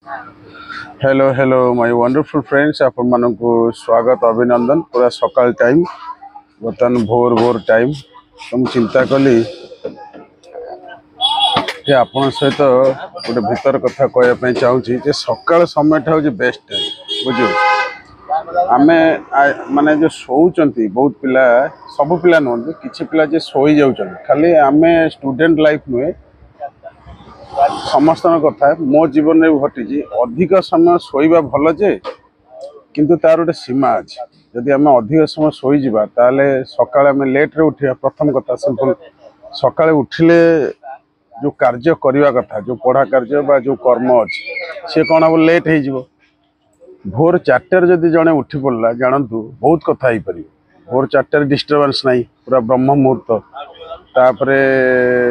Hello hello my wonderful friends आपण मानक स्वागत अभिनंदन पूरा सकाल टाइम बर्तमान भोर भोर टाइम तो मुझे चिंता कली कि आपण सहित गोटे भीतर कथा कहवाई चाहूँगी सकाल समय हूँ बेस्ट टाइम बुझे आमे माने जो शोचंती बहुत पिला सब पिला नुहत किसी पिला जे सोई जाउछन खाली आमे स्टूडेंट लाइफ नुहे समस्त कथा मो जीवन में घटी अधिक समय शोवा भल जे किंतु तार गोटे सीमा अच्छी जदि आम अधिक समय शोजा ताले सकाଳେ आम लेट्रे उठा प्रथम कथा सिंपल सकाळे उठिले जो कार्य करने कथा जो पढ़ा कार्य बा जो कर्म अच्छी सी कौन हम लेट हो भोर 4टार जदि जड़े उठी पड़ा जानतु बहुत कथा हो पार भोर 4टार डिस्टर्बेंस नहीं पूरा ब्रह्म मुहूर्त तापरे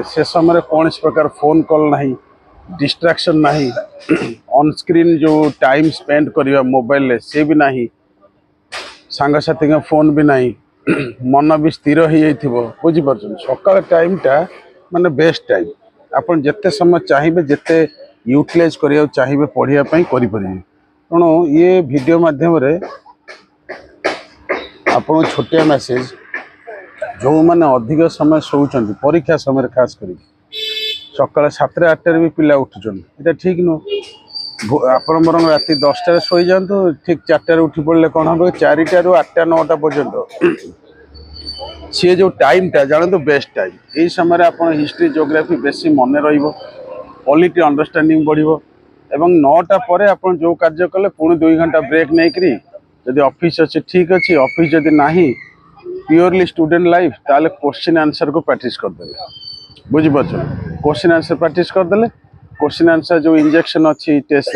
से समय कौन प्रकार फोन कॉल नहीं डिस्ट्रैक्शन नहीं ऑन स्क्रीन जो टाइम स्पेंड करिया मोबाइल से भी नहीं सांगसाथी का फोन भी नहीं मन भी स्थिर हो जाइथिबो बुझिपार सकाळ टाइमटा माने बेस्ट टाइम आपन जिते समय चाहिए जिते यूटिलाइज करिया चाहिए पढ़िया पई करि परिबे तेणु ये वीडियो माध्यम रे आपन छोटिया मेसेज जो मैंने अधिक समय शोचंती परीक्षा समय खास कर सकाल 7 8 भी पिला उठुचन ये ठीक नुह आपण बर राति 10टार शोई जातु ठीक 4टार उठी पड़े कौन हम 4टार 8टा 9टा पर्यंत सी जो टाइमटा जानते बेस्ट टाइम यही समय आप हिस्ट्री जियोग्राफी बेसी मन रॉलिटी अंडरस्टैंडिंग बढ़ो एवं 9टा पर आप जो कार्य कले पुणी 2 घंटा ब्रेक नहीं करी जदि ऑफिस अच्छे ठीक अच्छे ऑफिस जदि नहीं प्योरली स्टूडेंट लाइफ ताले क्वेश्चन आंसर को प्रैक्टिस करदे बुझिपार क्वेश्चन आंसर प्रैक्टिस करदे क्वेश्चन आंसर जो इंजेक्शन अच्छी टेस्ट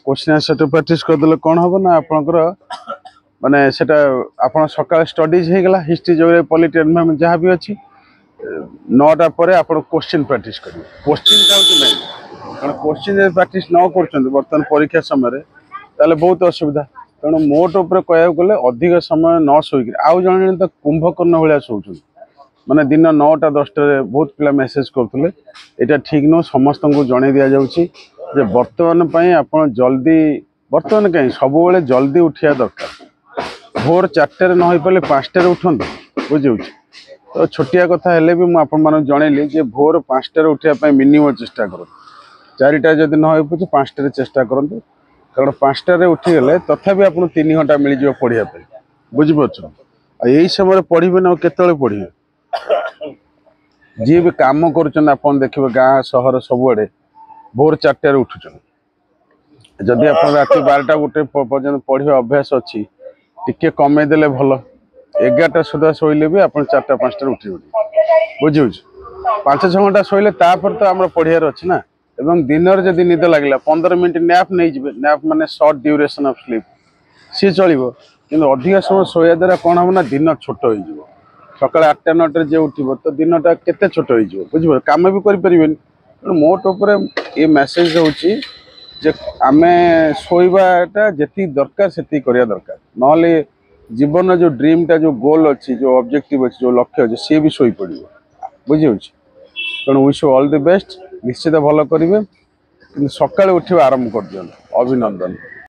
क्वेश्चन आंसर तो प्रैक्टिस करदे कौन हम ना आपंकर माने सेटा आपन सकाळ स्टडीज हो गला हिस्ट्री जोग्राफी पॉलिटी एनवायरनमेंट जहाँ भी अच्छी 9टा पर आप क्वेश्चन प्रैक्टिस करेंगे क्वेश्चन का मेन कारण क्वेश्चन प्रैक्टिस न कर बर्तमान परीक्षा समय ताले बहुत असुविधा तेणु मोट उपर कह गले अधिक समय न शोक आउ जन तो कुंभकर्ण भाया शोच माने दिन 9टा 10टार बहुत पिला मेसेज करते यहाँ ठीक नुह समस्त को जन दि जाऊँगी बर्तमान आप जल्दी बर्तमान कहीं सब जल्दी उठा दरकार भोर 4टार न हो पारे 5टार उठंतु बुझे तो छोटिया कथा हेले भी मुझे जनइली जे भोर 5टार उठापी मिनिमम चेष्टा करूँ 4टा जदि न हो पारे 5टार चेष्टा करूँ कारण 5टार उठीगले तथापि आप 3 घंटा मिल पढ़ाई बुझीपार यही समय पढ़े ना केतले पढ़े जी भी कम कर देखिए गाँ सहर सबुआड़े भोर 4टार उठुन जदि आप रात 12टा 1 पर्यटन पढ़ा अभ्यास अच्छी टिके कमेदेले भल 11टा सुधा शोले भी आप 4टा 5टार उठी बुझे 5-6 घंटा शोले तो आम पढ़ार अच्छी ना एवं दिन जदि निद लगे 15 मिनट नैप नहीं जी नैप माने शॉर्ट ड्यूरेशन ऑफ स्लीप सी चलो कि अधिक समय शोया द्वारा कौन हम ना दिन छोट हो सका 8टा 9टार जे उठो तो दिनटा केते छोट हो बुझे कम भी करें मोट उपर ये मेसेज होची जे आमे शोवाटा जी दरकार से करवा दरकार ना जीवन जो ड्रीमटा जो गोल अच्छी जो ऑब्जेक्टिव अच्छी जो लक्ष्य अच्छे सी भी शोई पड़ो बुझे तेणु विश ऑल द बेस्ट निश्चित भल करेंगे कि सकाଳେ उठा आरंभ कर दिया अभिनंदन।